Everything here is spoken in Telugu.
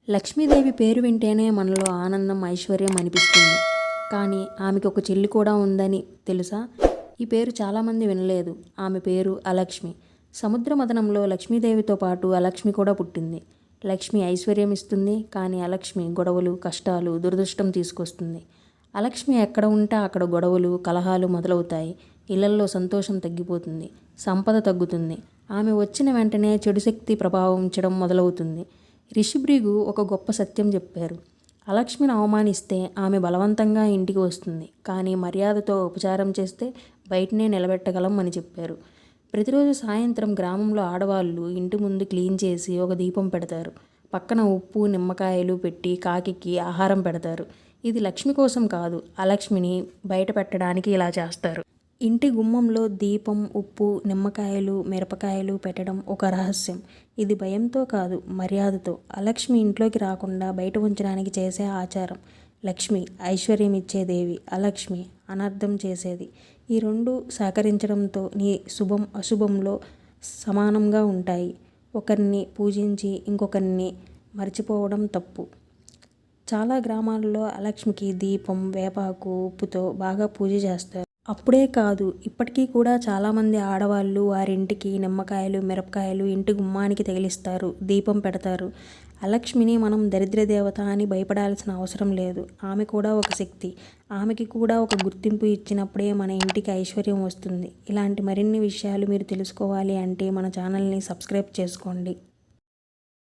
లక్ష్మీదేవి పేరు వింటేనే మనలో ఆనందం, ఐశ్వర్యం అనిపిస్తుంది. కానీ ఆమెకు ఒక చెల్లి కూడా ఉందని తెలుసా? ఈ పేరు చాలామంది వినలేదు. ఆమె పేరు అలక్ష్మి. సముద్ర మథనంలో లక్ష్మీదేవితో పాటు అలక్ష్మి కూడా పుట్టింది. లక్ష్మి ఐశ్వర్యం ఇస్తుంది, కానీ అలక్ష్మి గొడవలు, కష్టాలు, దురదృష్టం తీసుకొస్తుంది. అలక్ష్మి ఎక్కడ ఉంటే అక్కడ గొడవలు, కలహాలు మొదలవుతాయి. ఇళ్లల్లో సంతోషం తగ్గిపోతుంది, సంపద తగ్గుతుంది. ఆమె వచ్చిన వెంటనే చెడు శక్తి ప్రభావం ఉంచడం మొదలవుతుంది. రిషిభృగు ఒక గొప్ప సత్యం చెప్పారు. అలక్ష్మిని అవమానిస్తే ఆమె బలవంతంగా ఇంటికి వస్తుంది, కానీ మర్యాదతో ఉపచారం చేస్తే బయటనే నిలబెట్టగలం అని చెప్పారు. ప్రతిరోజు సాయంత్రం గ్రామంలో ఆడవాళ్ళు ఇంటి ముందు క్లీన్ చేసి ఒక దీపం పెడతారు. పక్కన ఉప్పు, నిమ్మకాయలు పెట్టి కాకికి ఆహారం పెడతారు. ఇది లక్ష్మి కోసం కాదు, అలక్ష్మిని బయట పెట్టడానికి ఇలా చేస్తారు. ఇంటి గుమ్మంలో దీపం, ఉప్పు, నిమ్మకాయలు, మిరపకాయలు పెట్టడం ఒక రహస్యం. ఇది భయంతో కాదు, మర్యాదతో. అలక్ష్మి ఇంట్లోకి రాకుండా బయట ఉంచడానికి చేసే ఆచారం. లక్ష్మి ఐశ్వర్యం ఇచ్చే దేవి, అలక్ష్మి అనర్థం చేసేది. ఈ రెండు సహకరించడంతో నీ శుభం అశుభంలో సమానంగా ఉంటాయి. ఒకరిని పూజించి ఇంకొకరిని మర్చిపోవడం తప్పు. చాలా గ్రామాల్లో అలక్ష్మికి దీపం, వేపాకు, ఉప్పుతో బాగా పూజ చేస్తారు. అప్పుడే కాదు, ఇప్పటికీ కూడా చాలామంది ఆడవాళ్ళు వారింటికి నిమ్మకాయలు, మిరపకాయలు ఇంటి గుమ్మానికి తగిలిస్తారు, దీపం పెడతారు. అలక్ష్మిని మనం దరిద్ర దేవత అని భయపడాల్సిన అవసరం లేదు. ఆమె కూడా ఒక శక్తి. ఆమెకి కూడా ఒక గుర్తింపు ఇచ్చినప్పుడే మన ఇంటికి ఐశ్వర్యం వస్తుంది. ఇలాంటి మరిన్ని విషయాలు మీరు తెలుసుకోవాలి అంటే మన ఛానల్ని సబ్స్క్రైబ్ చేసుకోండి.